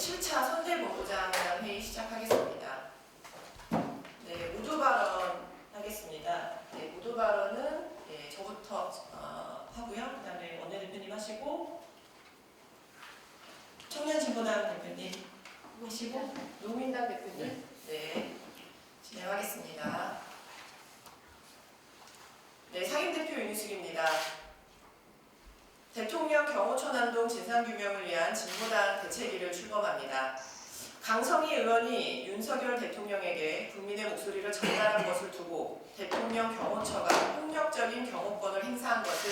제7차 선대본부장 회의 시작하겠습니다. 네, 모두 발언 하겠습니다. 네, 모두 발언은 저부터 하고요. 그 다음에 원내대표님 하시고, 청년진보당 대표님 하시고, 노무민당 대표님 진행하겠습니다. 네, 상임대표 윤희숙입니다. 대통령 경호처난동 진상규명을 위한 진보당 대책위를 출범합니다. 강성희 의원이 윤석열 대통령에게 국민의 목소리를 전달한 것을 두고 대통령 경호처가 폭력적인 경호권을 행사한 것은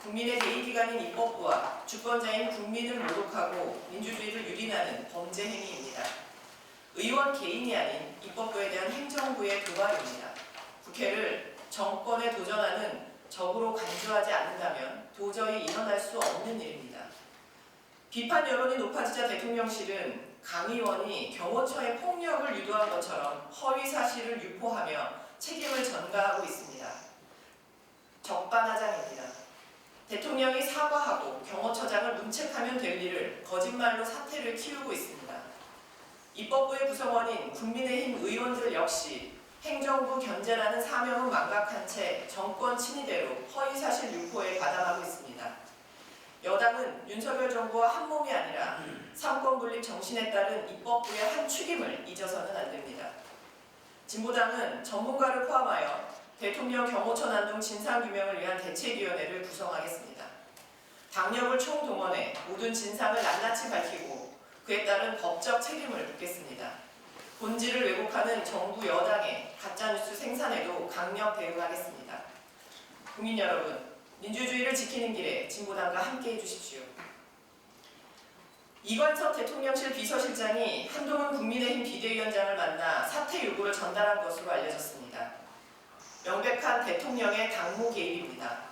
국민의 제2기관인 입법부와 주권자인 국민을 모독하고 민주주의를 유린하는 범죄 행위입니다. 의원 개인이 아닌 입법부에 대한 행정부의 도발입니다. 국회를 정권에 도전하는 적으로 간주하지 않는다면 도저히 일어날 수 없는 일입니다. 비판 여론이 높아지자 대통령실은 강 의원이 경호처의 폭력을 유도한 것처럼 허위 사실을 유포하며 책임을 전가하고 있습니다. 적반하장입니다. 대통령이 사과하고 경호처장을 문책하면 될 일을 거짓말로 사태를 키우고 있습니다. 입법부의 구성원인 국민의힘 의원들 역시 행정부 견제라는 사명은 망각한 채 정권 친위대로 허위사실 유포에 가담하고 있습니다. 여당은 윤석열 정부와 한몸이 아니라 삼권분립 정신에 따른 입법부의 한 축임을 잊어서는 안 됩니다. 진보당은 전문가를 포함하여 대통령 경호처 난동 진상규명을 위한 대책위원회를 구성하겠습니다. 당력을 총동원해 모든 진상을 낱낱이 밝히고 그에 따른 법적 책임을 묻겠습니다. 본질을 왜곡하는 정부 여당의 가짜뉴스 생산에도 강력 대응하겠습니다. 국민 여러분, 민주주의를 지키는 길에 진보당과 함께해 주십시오. 이관섭 대통령실 비서실장이 한동훈 국민의힘 비대위원장을 만나 사퇴 요구를 전달한 것으로 알려졌습니다. 명백한 대통령의 당무 개입입니다.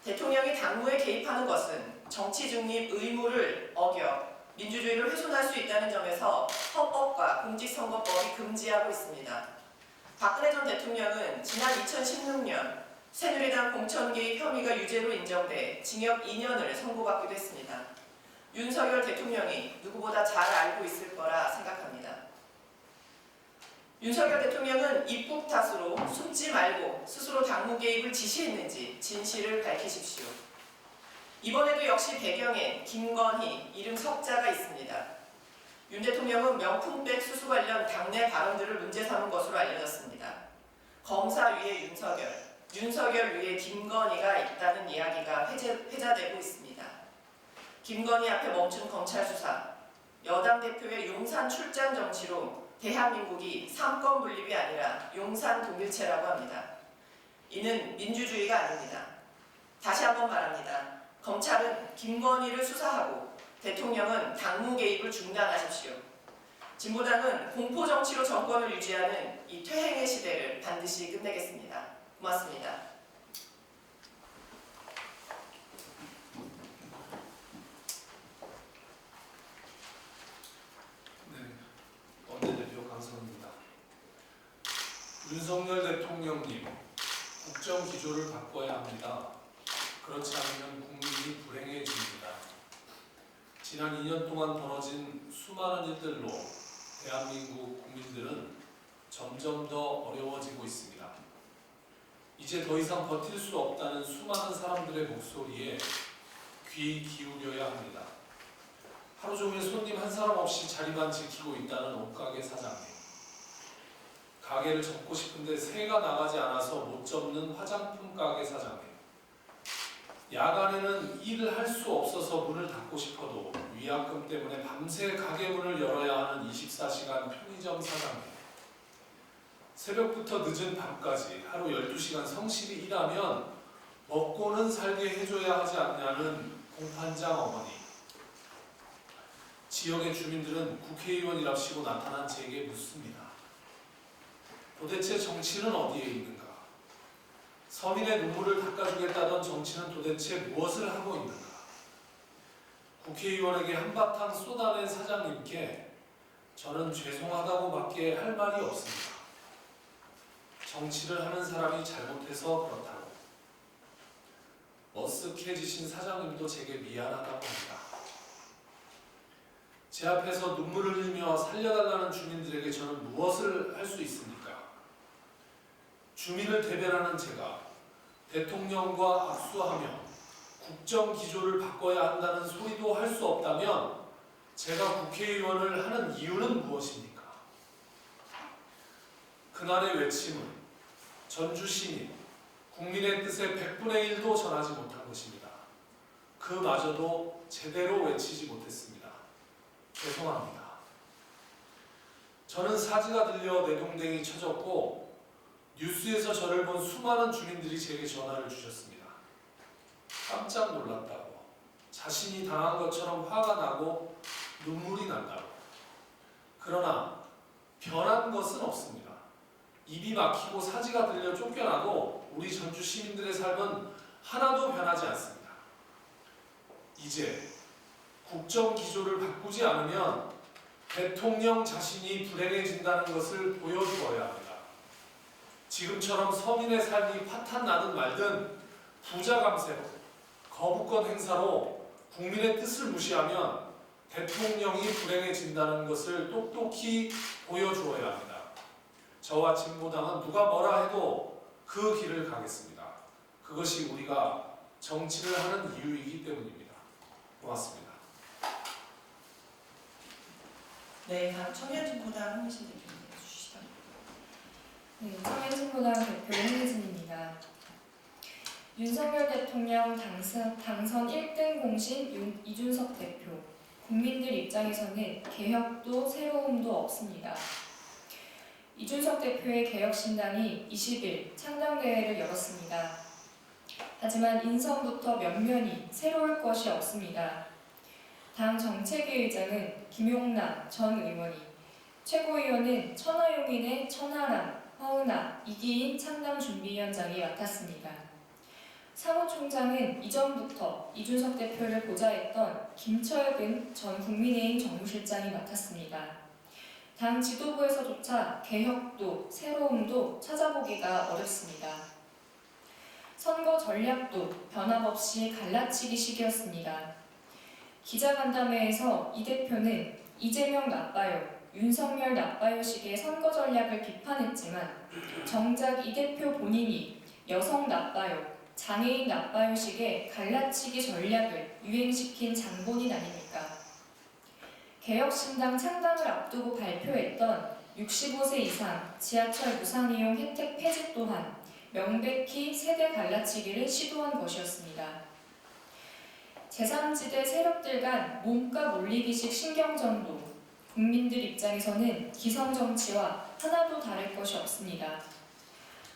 대통령이 당무에 개입하는 것은 정치 중립 의무를 어겨 민주주의를 훼손할 수 있다는 점에서 헌법과 공직선거법이 금지하고 있습니다. 박근혜 전 대통령은 지난 2016년 새누리당 공천 개입 혐의가 유죄로 인정돼 징역 2년을 선고받기도 했습니다. 윤석열 대통령이 누구보다 잘 알고 있을 거라 생각합니다. 윤석열 대통령은 입국 탓으로 숨지 말고 스스로 당무 개입을 지시했는지 진실을 밝히십시오. 이번에도 역시 배경에 김건희, 이름 석자가 있습니다. 윤 대통령은 명품백 수수 관련 당내 발언들을 문제 삼은 것으로 알려졌습니다. 검사 위에 윤석열, 윤석열 위에 김건희가 있다는 이야기가 회자되고 있습니다. 김건희 앞에 멈춘 검찰 수사, 여당 대표의 용산 출장 정치로 대한민국이 삼권 분립이 아니라 용산 동일체라고 합니다. 이는 민주주의가 아닙니다. 다시 한번 말합니다. 검찰은 김건희를 수사하고 대통령은 당무 개입을 중단하십시오. 진보당은 공포정치로 정권을 유지하는 이 퇴행의 시대를 반드시 끝내겠습니다. 고맙습니다. 네, 원내대표 강성입니다. 윤석열 대통령님, 국정기조를 바꿔야 합니다. 그렇지 않으면 국민이 불행해집니다. 지난 2년 동안 벌어진 수많은 일들로 대한민국 국민들은 점점 더 어려워지고 있습니다. 이제 더 이상 버틸 수 없다는 수많은 사람들의 목소리에 귀 기울여야 합니다. 하루 종일 손님 한 사람 없이 자리만 지키고 있다는 옷가게 사장님, 가게를 접고 싶은데 새가 나가지 않아서 못 접는 화장품 가게 사장님, 야간에는 일을 할 수 없어서 문을 닫고 싶어도 위약금 때문에 밤새 가게 문을 열어야 하는 24시간 편의점 사장님, 새벽부터 늦은 밤까지 하루 12시간 성실히 일하면 먹고는 살게 해줘야 하지 않냐는 공판장 어머니, 지역의 주민들은 국회의원이랍시고 나타난 제게 묻습니다. 도대체 정치는 어디에 있는가? 서민의 눈물을 닦아주겠다던 정치는 도대체 무엇을 하고 있는가? 국회의원에게 한바탕 쏟아낸 사장님께 저는 죄송하다고밖에 할 말이 없습니다. 정치를 하는 사람이 잘못해서 그렇다고. 머쓱해지신 사장님도 제게 미안하다고 합니다. 제 앞에서 눈물을 흘리며 살려달라는 주민들에게 저는 무엇을 할 수 있습니까? 주민을 대변하는 제가 대통령과 악수하며 국정 기조를 바꿔야 한다는 소리도 할 수 없다면 제가 국회의원을 하는 이유는 무엇입니까? 그날의 외침은 전주 시민, 국민의 뜻의 100분의 1도 전하지 못한 것입니다. 그마저도 제대로 외치지 못했습니다. 죄송합니다. 저는 사지가 들려 내동댕이 쳐졌고 뉴스에서 저를 본 수많은 주민들이 제게 전화를 주셨습니다. 깜짝 놀랐다고, 자신이 당한 것처럼 화가 나고 눈물이 난다고. 그러나 변한 것은 없습니다. 입이 막히고 사지가 들려 쫓겨나도 우리 전주 시민들의 삶은 하나도 변하지 않습니다. 이제 국정 기조를 바꾸지 않으면 대통령 자신이 불행해진다는 것을 보여주어야 합니다. 지금처럼 서민의 삶이 파탄나든 말든 부자 감세로, 거부권 행사로 국민의 뜻을 무시하면 대통령이 불행해진다는 것을 똑똑히 보여주어야 합니다. 저와 진보당은 누가 뭐라 해도 그 길을 가겠습니다. 그것이 우리가 정치를 하는 이유이기 때문입니다. 고맙습니다. 네, 다음 청년진보당 홍미신 대표님 해주시죠. 네, 청년진보당 대표 홍미진입니다. 윤석열 대통령 당선 1등 공신 이준석 대표. 국민들 입장에서는 개혁도 새로움도 없습니다. 이준석 대표의 개혁신당이 20일 창당대회를 열었습니다. 하지만 인선부터 면면이 새로울 것이 없습니다. 당 정책위 의장은 김용남 전 의원이, 최고위원은 천하용인의 천하람, 허은하, 이기인 창당준비위원장이 맡았습니다. 사무총장은 이전부터 이준석 대표를 보좌했던 김철근 전 국민의힘 정무실장이 맡았습니다. 당 지도부에서조차 개혁도 새로움도 찾아보기가 어렵습니다. 선거 전략도 변함없이 갈라치기식이었습니다. 기자간담회에서 이 대표는 이재명 나빠요, 윤석열 나빠요식의 선거 전략을 비판했지만 정작 이 대표 본인이 여성 나빠요, 장애인 나빠요식의 갈라치기 전략을 유행시킨 장본인 아닙니까? 개혁신당 창당을 앞두고 발표했던 65세 이상 지하철 무상이용 혜택 폐지 또한 명백히 세대 갈라치기를 시도한 것이었습니다. 제3지대 세력들 간 몸값 올리기식 신경전도, 국민들 입장에서는 기성정치와 하나도 다를 것이 없습니다.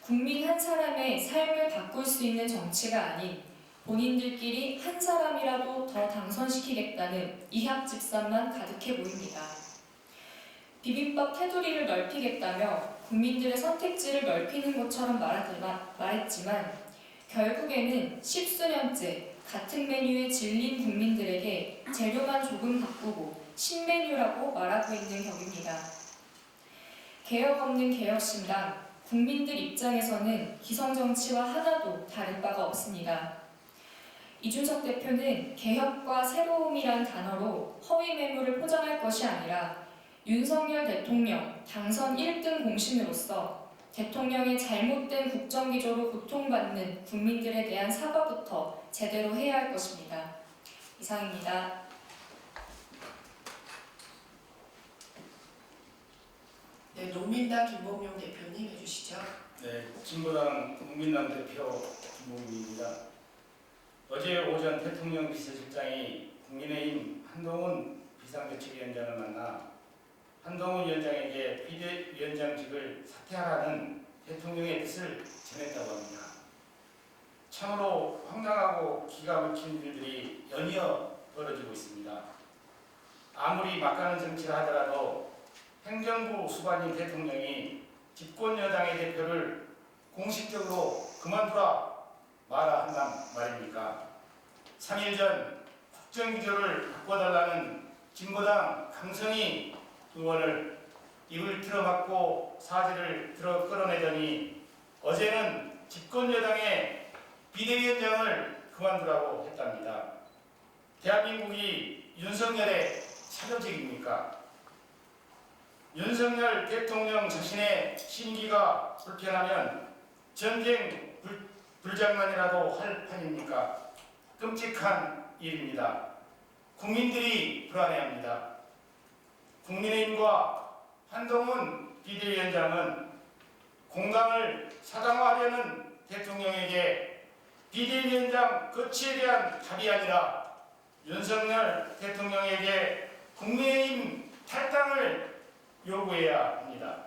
국민 한 사람의 삶을 바꿀 수 있는 정치가 아닌 본인들끼리 한 사람이라도 더 당선시키겠다는 이합집산만 가득해 보입니다. 비빔밥 테두리를 넓히겠다며 국민들의 선택지를 넓히는 것처럼 말했지만 결국에는 십수년째 같은 메뉴에 질린 국민들에게 재료만 조금 바꾸고 신메뉴라고 말하고 있는 격입니다. 개혁 없는 개혁신당, 국민들 입장에서는 기성정치와 하나도 다를 바가 없습니다. 이준석 대표는 개혁과 새로움이란 단어로 허위 매물을 포장할 것이 아니라 윤석열 대통령 당선 1등 공신으로서 대통령의 잘못된 국정기조로 고통받는 국민들에 대한 사과부터 제대로 해야 할 것입니다. 이상입니다. 네, 농민당 김봉용 대표님 해주시죠. 네, 진보당 국민당 대표 김봉민입니다. 어제 오전 대통령 비서실장이 국민의힘 한동훈 비상대책위원장을 만나 한동훈 위원장에게 비대위원장직을 사퇴하라는 대통령의 뜻을 전했다고 합니다. 참으로 황당하고 기가 막힌 일들이 연이어 벌어지고 있습니다. 아무리 막가는 정치를 하더라도 행정부 수반인 대통령이 집권 여당의 대표를 공식적으로 그만두라 말아 한단 말입니까? 3일 전 국정기조를 바꿔달라는 진보당 강성희 의원을 입을 틀어막고 사지를 들어 끌어내더니 어제는 집권 여당의 비대위원장을 그만두라고 했답니다. 대한민국이 윤석열의 사료직입니까? 윤석열 대통령 자신의 심기가 불편하면 전쟁 불장난이라도 할 판입니까? 끔찍한 일입니다. 국민들이 불안해합니다. 국민의힘과 한동훈 비대위원장은 공강을 사당화하려는 대통령에게 비대위원장 거취에 대한 답이 아니라 윤석열 대통령에게 국민의힘 탈당을 요구해야 합니다.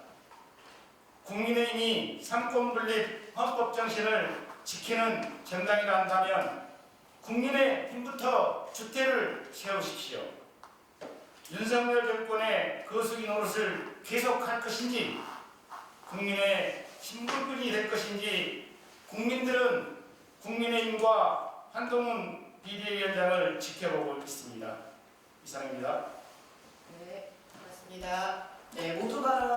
국민의힘이 삼권분립 헌법 정신을 지키는 정당이라 한다면 국민의 힘부터 주태를 세우십시오. 윤석열 정권의 거수기 노릇을 계속할 것인지 국민의 신분군이 될 것인지 국민들은 국민의힘과 한동훈 비대위원장을 지켜보고 있습니다. 이상입니다. 네, 고맙습니다. 네, 모두 발언.